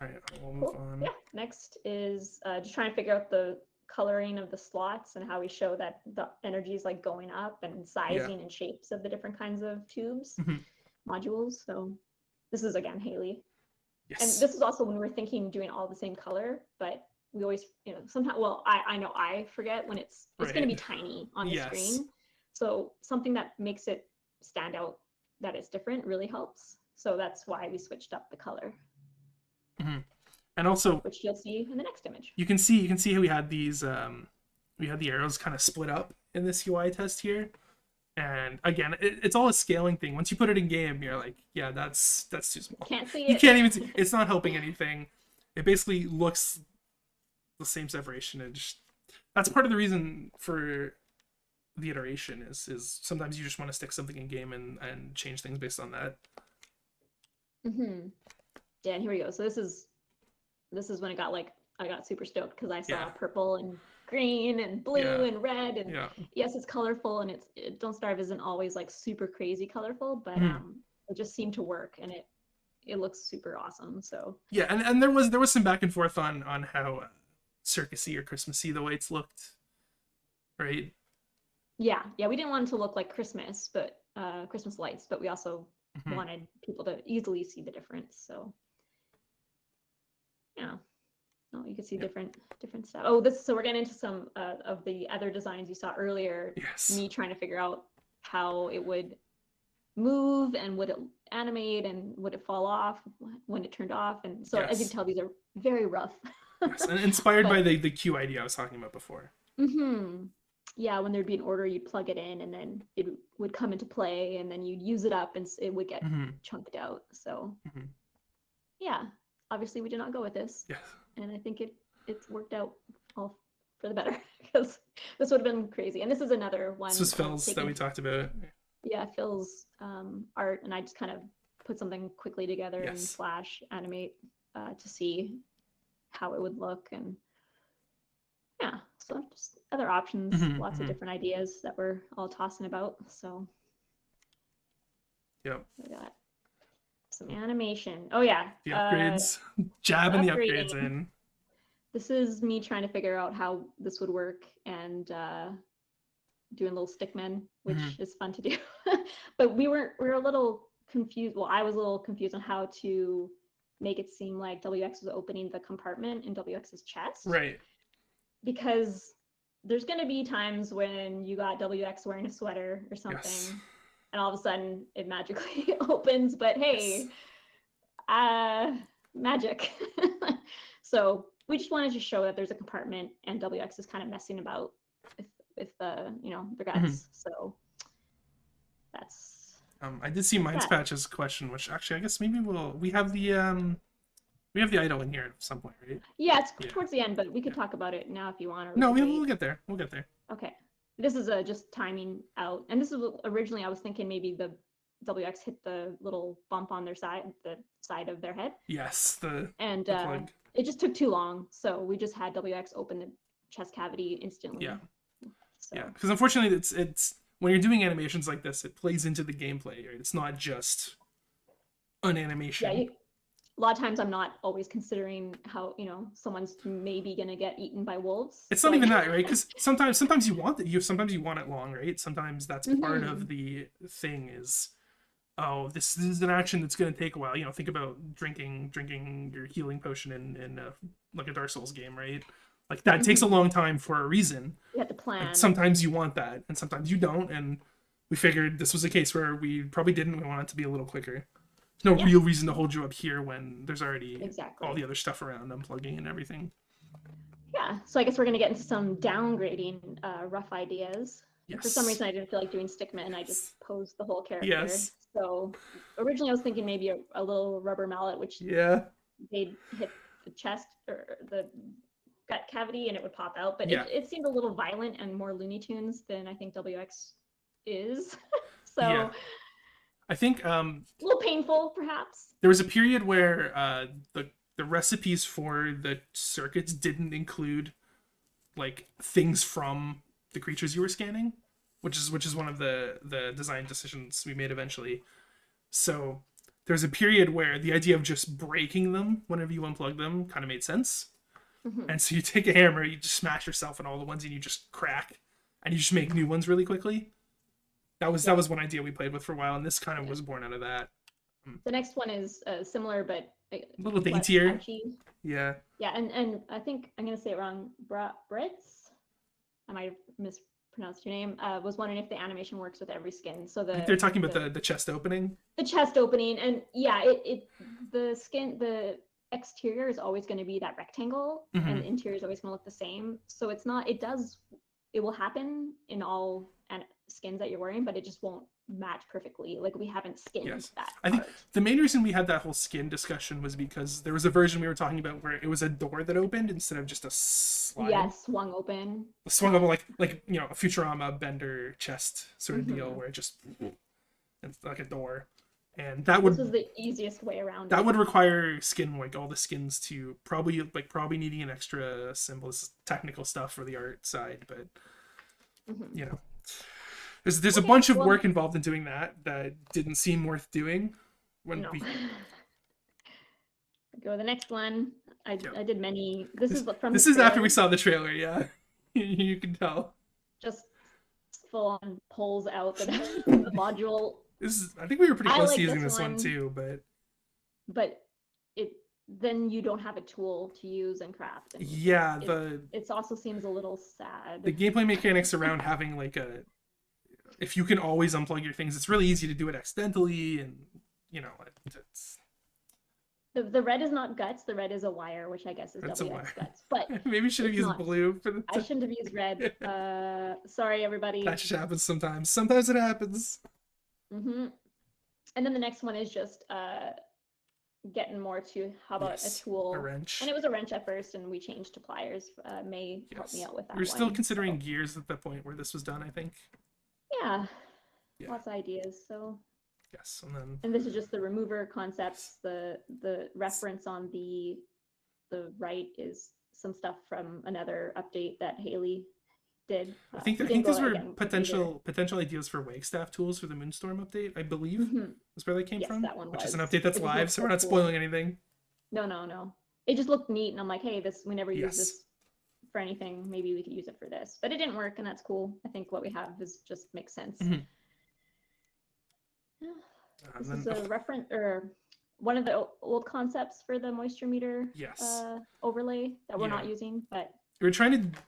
All right, we'll move on. Yeah, next is just trying to figure out the coloring of the slots and how we show that the energy is like going up, and sizing and shapes of the different kinds of tubes, modules. So this is again Haley. Yes. And this is also when we're thinking doing all the same color, but we always, sometimes, well, I know I forget when it's going to be tiny on the screen. So something that makes it stand out, that it's different, really helps. So that's why we switched up the color. And also, which you'll see in the next image. You can see how we had these we had the arrows kind of split up in this UI test here. And again, it's all a scaling thing. Once you put it in game, you're like, yeah, that's too small. Can't see it. You can't even see. It's not helping anything. It basically looks the same separation, and just, that's part of the reason for the iteration is sometimes you just want to stick something in game and change things based on that. Yeah, and here we go. So this is when it got I got super stoked because I saw purple and green and blue and red, and yes, it's colorful, and Don't Starve isn't always like super crazy colorful, but it just seemed to work, and it looks super awesome. So yeah, and there was some back and forth on how circusy or Christmassy the lights looked, right? Yeah, we didn't want it to look like Christmas, but Christmas lights, but we also wanted people to easily see the difference. So yeah. Oh, you can see different stuff. Oh, so we're getting into some of the other designs you saw earlier. Yes. Me trying to figure out how it would move, and would it animate, and would it fall off when it turned off. And so as you can tell, these are very rough. Yes, and inspired by the Q idea I was talking about before. Yeah, when there'd be an order, you'd plug it in, and then it would come into play, and then you'd use it up, and it would get chunked out. So yeah, obviously we did not go with this. Yes. And I think it's worked out all for the better, because this would have been crazy. And this is another one. This was Phil's that we talked about. Yeah, Phil's art, and I just kind of put something quickly together in Flash Animate to see how it would look. And yeah, so just other options, lots of different ideas that we're all tossing about. So yep. We got some animation. Oh yeah. The upgrades. Jabbing the upgrades in. This is me trying to figure out how this would work, and doing little stickmen, which is fun to do. But we were a little confused. Well, I was a little confused on how to make it seem like WX was opening the compartment in WX's chest. Right. Because there's going to be times when you got WX wearing a sweater or something, and all of a sudden it magically opens. But hey, magic. So we just wanted to show that there's a compartment, and WX is kind of messing about with the the guts. So that's. I did see Minds Patch's question, which actually I guess maybe we have the idol in here at some point, right? Yeah, it's towards the end, but we could talk about it now if you want. Or no, we'll get there. We'll get there. Okay. This is just timing out, and this is originally I was thinking maybe the WX hit the little bump on the side of their head. Yes, the plug. It just took too long, so we just had WX open the chest cavity instantly. Yeah. So. Yeah, because unfortunately, it's when you're doing animations like this, it plays into the gameplay, right? It's not just an animation. Yeah. A lot of times I'm not always considering how someone's maybe gonna get eaten by wolves. It's not even that, right? Because sometimes you want it. Sometimes you want it long, right? Sometimes that's part of the thing is, oh, this is an action that's gonna take a while. Think about drinking your healing potion in like a Dark Souls game, right? Like that takes a long time for a reason. You have to plan. And sometimes you want that, and sometimes you don't. And we figured this was a case where we probably didn't. We want it to be a little quicker. There's no real reason to hold you up here when there's already exactly all the other stuff around, unplugging and everything. Yeah, so I guess we're going to get into some downgrading rough ideas. Yes. For some reason, I didn't feel like doing stickman. I just posed the whole character. Yes. So originally I was thinking maybe a little rubber mallet, which they'd hit the chest or the gut cavity and it would pop out. But it seemed a little violent and more Looney Tunes than I think WX is. So I think a little painful, perhaps. There was a period where the recipes for the circuits didn't include like things from the creatures you were scanning, which is one of the design decisions we made eventually. So there's a period where the idea of just breaking them whenever you unplug them kind of made sense. Mm-hmm. And so you take a hammer, you just smash yourself in all the ones, and you just crack, and you just make new ones really quickly. That was one idea we played with for a while, and this kind of was born out of that. The next one is similar, but a little daintier. Yeah, and I think I'm gonna say it wrong. Britz, I might have mispronounced your name. Was wondering if the animation works with every skin. So they're talking about the chest opening. The chest opening, and the skin, the exterior is always going to be that rectangle, and the interior is always going to look the same. So it's not. It will happen in all skins that you're wearing, but it just won't match perfectly. Like we haven't skinned that. I think the main reason we had that whole skin discussion was because there was a version we were talking about where it was a door that opened instead of just a slide. Yeah, swung open. Swung open like a Futurama Bender chest sort of deal where it's like a door. And that this was the easiest way around. That would require skin, like all the skins to probably needing an extra symbol. This is technical stuff for the art side, but there's a bunch of work involved in doing that didn't seem worth doing. Go to the next one. I did many. This is after we saw the trailer. Yeah, you can tell. Just full on pulls out the module. I think we were pretty close to using this one too, but then you don't have a tool to use and craft. And it also seems a little sad. The gameplay mechanics around having if you can always unplug your things, it's really easy to do it accidentally, and it's. The red is not guts. The red is a wire, which I guess is WX guts. But maybe should have used blue for the. I shouldn't have used red. Sorry, everybody. That just happens sometimes. Sometimes it happens. And then the next one is just getting more to how about a tool, a wrench. And it was a wrench at first, and we changed to pliers. May helped me out with that. We were still considering gears at the point where this was done, I think. Yeah. Lots of ideas. So. Yes, and this is just the remover concepts. The reference on the right is some stuff from another update that Haley did. I think these were potential ideas for Wagstaff tools for the Moonstorm update, I believe. That's where they came from. That one which is an update that's live, so we're not spoiling anything. No. It just looked neat, and I'm like, hey, we never use this for anything. Maybe we could use it for this, but it didn't work, and that's cool. I think what we have just makes sense. This is a reference or one of the old concepts for the moisture meter overlay that we're not using, but we're trying to.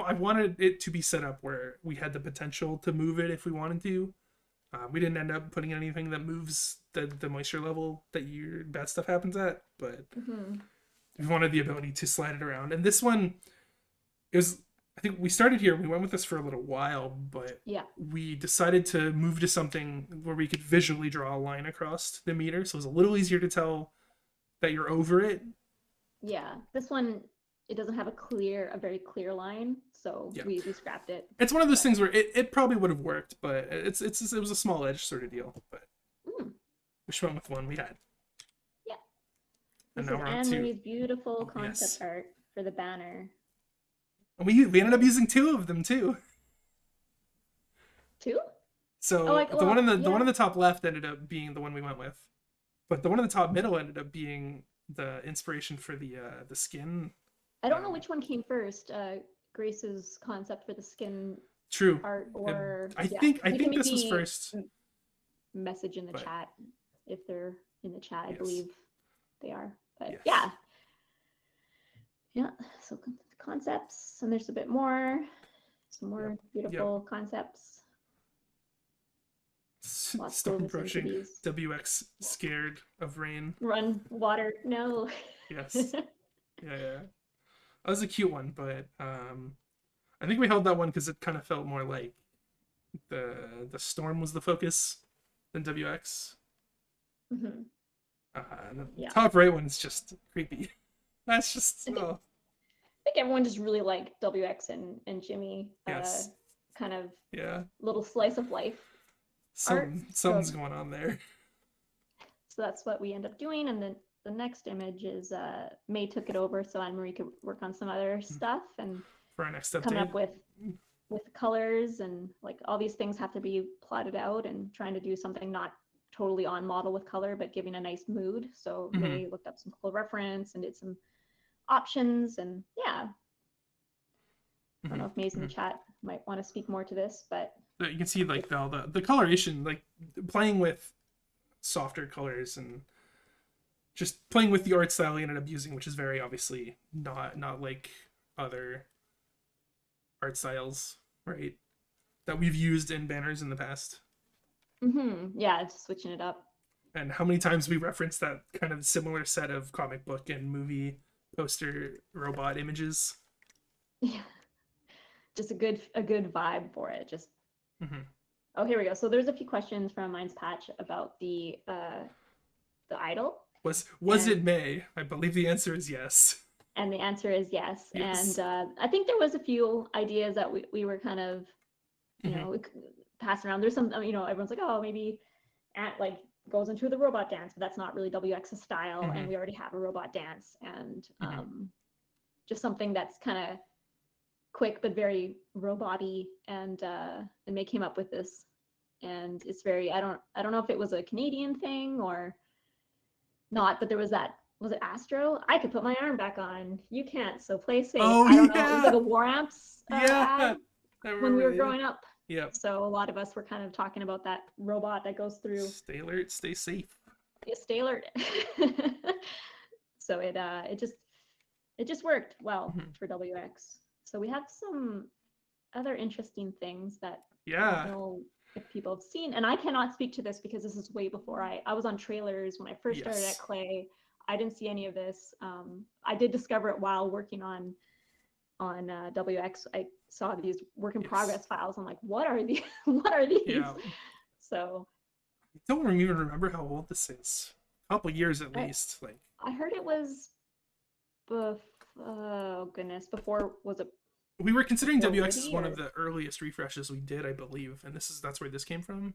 I wanted it to be set up where we had the potential to move it if we wanted to. We didn't end up putting anything that moves the moisture level that your bad stuff happens at, but we wanted the ability to slide it around. And this one, I think we started here. We went with this for a little while, but we decided to move to something where we could visually draw a line across the meter, so it was a little easier to tell that you're over it. Yeah, this one, it doesn't have a very clear line, so we scrapped it. It's one of those things where it probably would have worked, but it was a small edge sort of deal. But we just went with one we had. Yeah. And this is Anne-Marie's beautiful concept art for the banner. We ended up using two of them too. Two? So the one in the top left ended up being the one we went with, but the one in the top middle ended up being the inspiration for the skin. I don't know which one came first. Grace's concept for the skin. True. Art, or I think this was first. Message in the chat if they're in the chat. I believe they are. But yeah. So concepts, and there's a bit more, some more beautiful concepts. Lots Storm of approaching. vicissitudes. WX scared of rain. Run, water, no. Yes. Yeah, yeah. That was a cute one, but I think we held that one because it kind of felt more like the storm was the focus than WX. Hmm. The Yeah. top right one is just creepy. That's just I think everyone just really liked WX and Jimmy. Yes. Kind of Yeah. little slice of life art. Something's going on there. So that's what we end up doing, and then the next image is May took it over, so Anne-Marie could work on some other stuff and For our next update. coming up with colors, and like all these things have to be plotted out, and trying to do something not totally on model with color, but giving a nice mood. So May looked up some cool reference and did some options, and yeah. I don't know if May's in the chat might want to speak more to this, but you can see like the coloration, like playing with softer colors and just playing with the art style he ended up using, which is very obviously not like other art styles, right? That we've used in banners in the past. Yeah, just switching it up. And how many times we reference that kind of similar set of comic book and movie poster robot images. Yeah. Just a good vibe for it. Just Oh, here we go. So there's a few questions from Mine's Patch about the idol. Was it May? I believe the answer is yes. And the answer is yes. And I think there was a few ideas that we were kind of, you know, passing around. There's some, you know, everyone's like, oh, maybe like goes into the robot dance, but that's not really WX's style. And we already have a robot dance, and just something that's kind of quick but very robot-y, and May came up with this, and it's very I don't know if it was a Canadian thing or not, but there was that, was it Astro? I could put my arm back on, you can't, so play safe. I don't know, it was like a War Amps ad when we were growing up. So a lot of us were kind of talking about that robot that goes through. Stay alert, stay safe. Yeah, stay alert. So it just worked well for WX. So we have some other interesting things that I don't know if people have seen. And I cannot speak to this because this is way before I was on trailers when I first started at Klei. I didn't see any of this. I did discover it while working on WX. I saw these work in progress files. I'm like, what are these? What are these? Yeah. So I don't even remember how old this is. A couple years at least. Like I heard it was oh goodness, before, was it? We were considering WX as one of the earliest refreshes we did, I believe, and that's where this came from.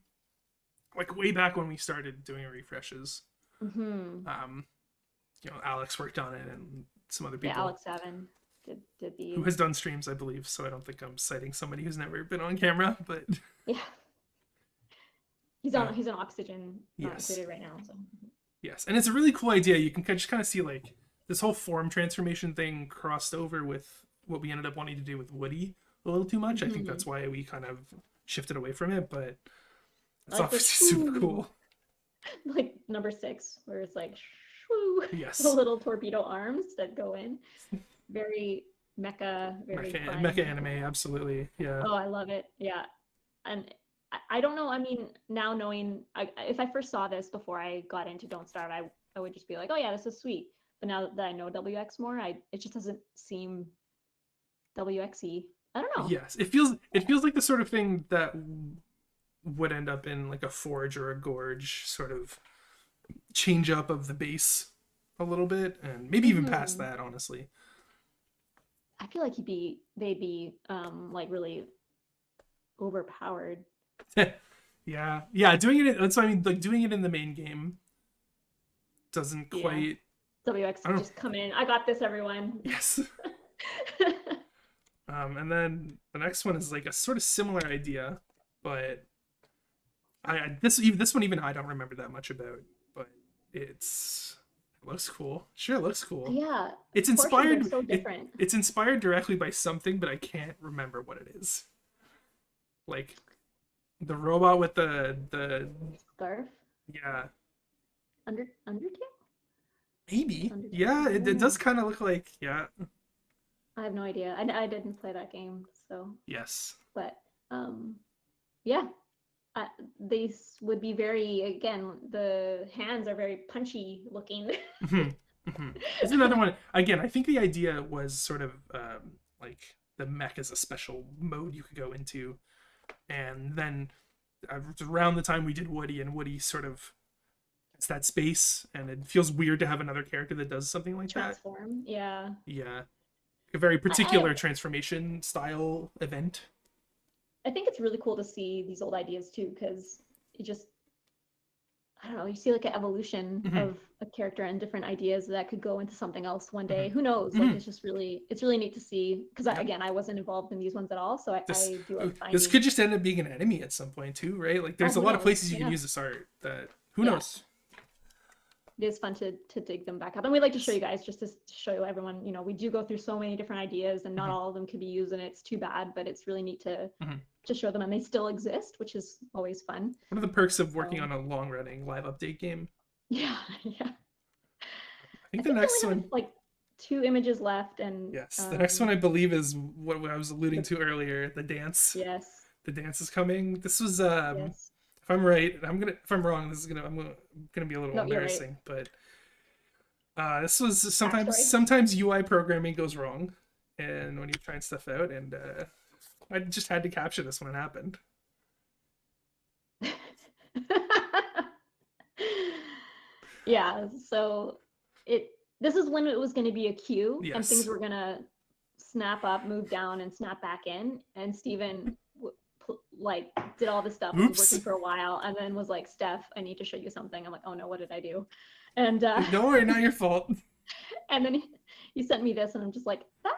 Like way back when we started doing refreshes. You know, Alex worked on it and some other people. Yeah, Alex7 did the. Who has done streams, I believe, so I don't think I'm citing somebody who's never been on camera, but yeah. He's on Oxygen, not yes. included right now. So. Yes, and it's a really cool idea. You can just kind of see like this whole form transformation thing crossed over with what we ended up wanting to do with Woody a little too much. I think that's why we kind of shifted away from it, but it's obviously super cool. Like number 6, where it's like, shoo, yes, the little torpedo arms that go in. Very mecha, very fun. Mecha anime, absolutely. Yeah. Oh, I love it. Yeah, and I don't know. I mean, now knowing, if I first saw this before I got into Don't Starve, I would just be like, oh yeah, this is sweet. But now that I know WX more, it just doesn't seem WXy. I don't know. Yes, it feels like the sort of thing that would end up in like a Forge or a Gorge sort of change up of the base a little bit, and maybe even past that, honestly. I feel like they'd be like really overpowered. yeah, doing it, that's what I mean, like doing it in the main game doesn't quite. WX just come in. I got this, everyone. Yes. And then the next one is like a sort of similar idea, but this one even I don't remember that much about, but it looks cool. Sure, it looks cool. Yeah, it's inspired. So different. It's inspired directly by something, but I can't remember what it is. Like the robot with the scarf. Yeah. Undertale. Maybe. Yeah, it does kind of look like I have no idea. I didn't play that game, so. Yes. But yeah, these would be very, again, the hands are very punchy looking. It's another one. Again, I think the idea was sort of like the mech as a special mode you could go into, and then around the time we did Woody, and Woody sort of it's that space, and it feels weird to have another character that does something like that. Transform, yeah. Yeah, a very I particular transformation style event. I think it's really cool to see these old ideas too, because it just, I don't know, you see like an evolution of a character and different ideas that could go into something else one day. Who knows? Like it's really neat to see. Because again, I wasn't involved in these ones at all, so I do like finding. This could just end up being an enemy at some point too, right? Like there's a lot of places you can use this art that who knows. It is fun to dig them back up, and we like to show you guys just to show everyone. We do go through so many different ideas, and not all of them can be used, and it's too bad. But it's really neat to show them, and they still exist, which is always fun. One of the perks of working on a long-running live update game. Yeah. I think the next one, like 2 images left, and yes, the next one I believe is what I was alluding to earlier. The dance. Yes. The dance is coming. This was Yes. If I'm right, if I'm wrong, this is I'm gonna be a little embarrassing, right. But this was sometimes UI programming goes wrong, and when you're trying stuff out, and I just had to capture this when it happened. Yeah, so this is when it was going to be a queue, yes. And things were going to snap up, move down, and snap back in, and Steven like did all this stuff and was working for a while, and then was like, Steph, I need to show you something. I'm like, oh no, what did I do? And don't worry, not your fault. And then he sent me this, and I'm just like, that's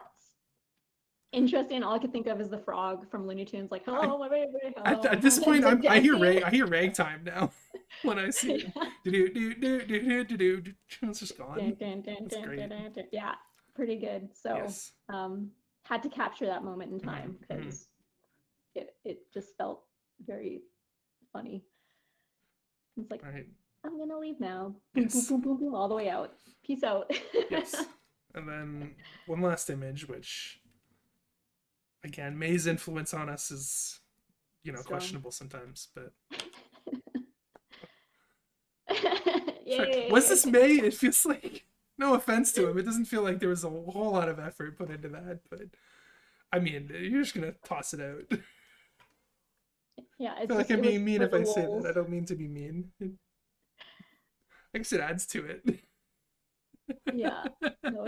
interesting. All I could think of is the frog from Looney Tunes, like, hello, my baby. Hello. At this point, I hear ragtime now when I see it. It's just gone. Yeah, pretty good. So yes. Had to capture that moment in time because it just felt very funny. It's like, right. I'm gonna leave now. Yes. Boom, boom, boom, boom, all the way out. Peace out. Yes. And then one last image, which again, May's influence on us is, questionable sometimes, but was this May? It feels like, no offense to him, it doesn't feel like there was a whole lot of effort put into that, but I mean, you're just gonna toss it out. Yeah, I feel like I'm being mean if I say that. I don't mean to be mean. I guess it adds to it. Yeah, no,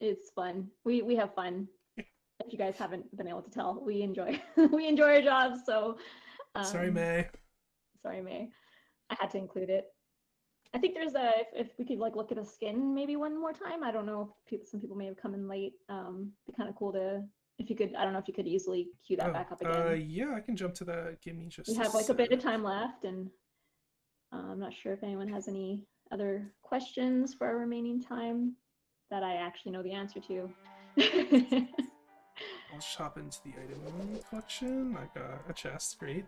it's fun. We have fun. If you guys haven't been able to tell, we enjoy our jobs. So sorry, May. Sorry, May. I had to include it. I think there's if we could like look at the skin maybe one more time. I don't know if some people may have come in late. Be kind of cool to if you could. I don't know if you could easily cue that back up again. Yeah, I can jump to that. Give me just. We have like a bit of time left, and I'm not sure if anyone has any other questions for our remaining time that I actually know the answer to. I'll shop into the item collection. I got a chest, great.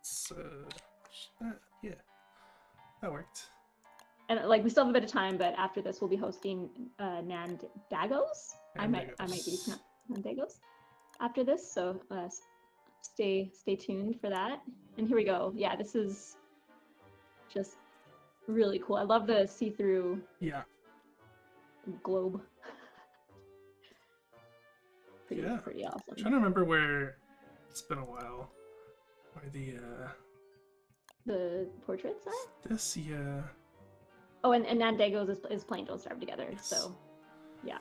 So, yeah, that worked. And like we still have a bit of time, but after this we'll be hosting Nandagos. I might be Nandagos after this, so stay tuned for that. And here we go. Yeah, this is just really cool. I love the see-through globe. Pretty awesome. I'm trying to remember where it's been a while. Where the portraits are? This, yeah. Oh, and Nandagos is playing Don't Starve Together. Yes. So, yeah.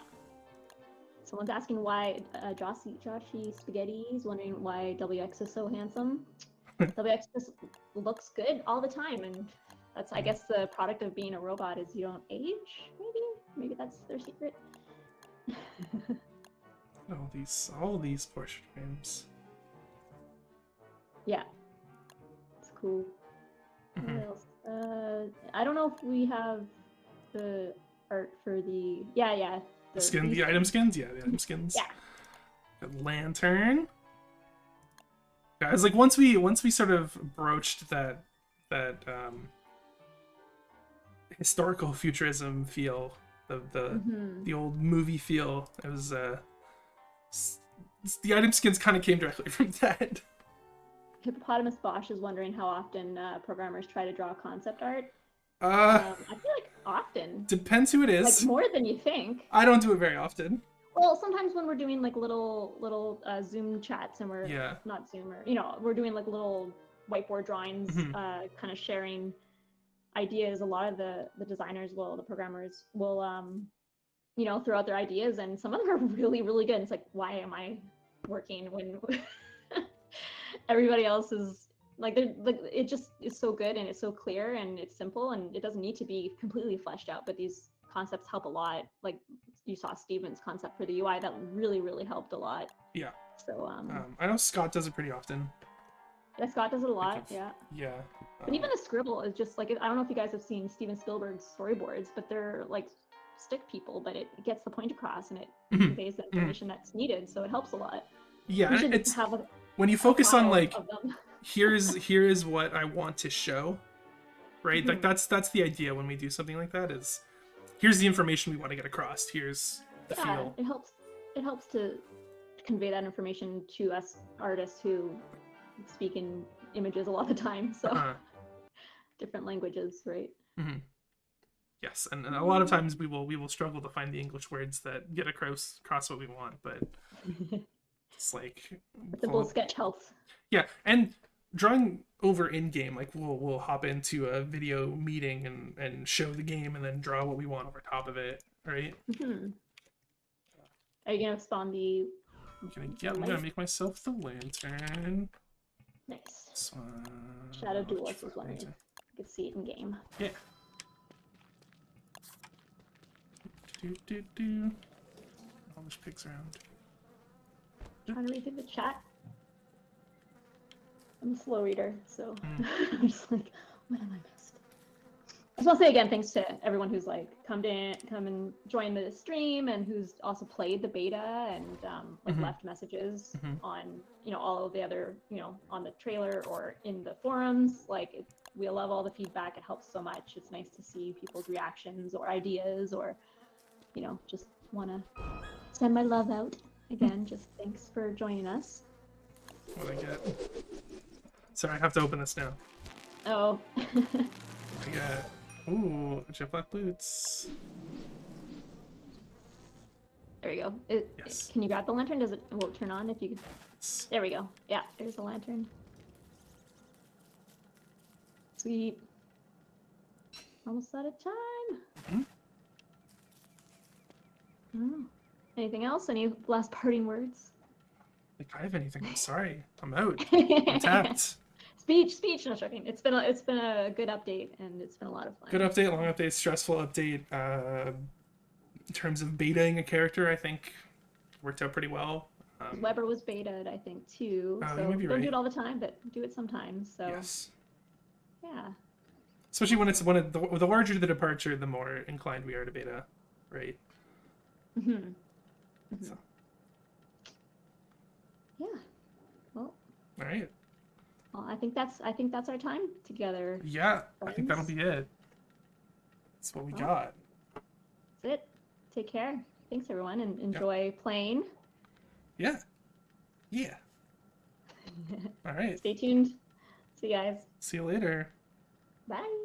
Someone's asking why Joshy Spaghetti is wondering why WX is so handsome. WX just looks good all the time, and that's I guess the product of being a robot is you don't age. Maybe that's their secret. all these portrait frames. Yeah, it's cool. What else? I don't know if we have the art for the the item skins. Yeah, the item skins. Yeah. Got lantern. Guys, like once we sort of broached that historical futurism feel, the old movie feel, it was the item skins kind of came directly from that. Hippopotamus Bosch is wondering how often programmers try to draw concept art. Uh, I feel like often. Depends who it Like is. more than you think. I don't do it very often. Well, sometimes when we're doing like little Zoom chats and we're not Zoom or we're doing like little whiteboard drawings, kind of sharing ideas. A lot of the designers the programmers will throw out their ideas, and some of them are really really good. It's like, why am I working when everybody else is like it just is so good and it's so clear and it's simple and it doesn't need to be completely fleshed out, but these concepts help a lot. Like you saw Steven's concept for the UI that really really helped a lot. Yeah. So I know Scott does it pretty often. Yeah, Scott does it a lot. Yeah. But even the scribble is just like, I don't know if you guys have seen Steven Spielberg's storyboards, but they're like stick people, but it gets the point across and it conveys the information that's needed, so it helps a lot. Yeah, it's when you focus on like here is what I want to show, right? Like that's the idea when we do something like that, is here's the information we want to get across. Here's the feel. It helps to convey that information to us artists who speak in images a lot of the time, so different languages, right? Yes, and a lot of times we will struggle to find the English words that get across what we want, but it's like the simple sketch helps. Yeah, and drawing over in game, like we'll hop into a video meeting and show the game and then draw what we want over top of it, right? Are you gonna spawn the? I'm gonna make myself the lantern. Nice. Shadow Duelist was wondering if you could see it in game. Yeah. All those pigs around. Trying to read through the chat. I'm a slow reader, so I'm just like, what am I missed? I just want to say again, thanks to everyone who's like come and join the stream and who's also played the beta and like left messages on all of the other on the trailer or in the forums. Like we love all the feedback. It helps so much. It's nice to see people's reactions or ideas or just want to send my love out again. Just thanks for joining us. What I get? Sorry, I have to open this now. Oh. I got jet black boots. There we go. Yes. Can you grab the lantern? Will it turn on if you? There we go. Yeah, there's the lantern. Sweet. Almost out of time. Anything else? Any last parting words? If I have anything, I'm sorry. I'm out. I'm tapped. Speech. No, joking. It's been a good update, and it's been a lot of fun. Good update, long update, stressful update. In terms of betaing a character, I think worked out pretty well. Weber was betaed, I think, too. So don't do it all the time, but do it sometimes. So yes. Yeah. Especially when it's the larger the departure, the more inclined we are to beta, right? So. Yeah. Well. All right. Well, I think that's our time together. Yeah, friends. I think that'll be it. That's what we got. That's it. Take care. Thanks, everyone, and enjoy playing. Yeah. All right. Stay tuned. See you guys. See you later. Bye.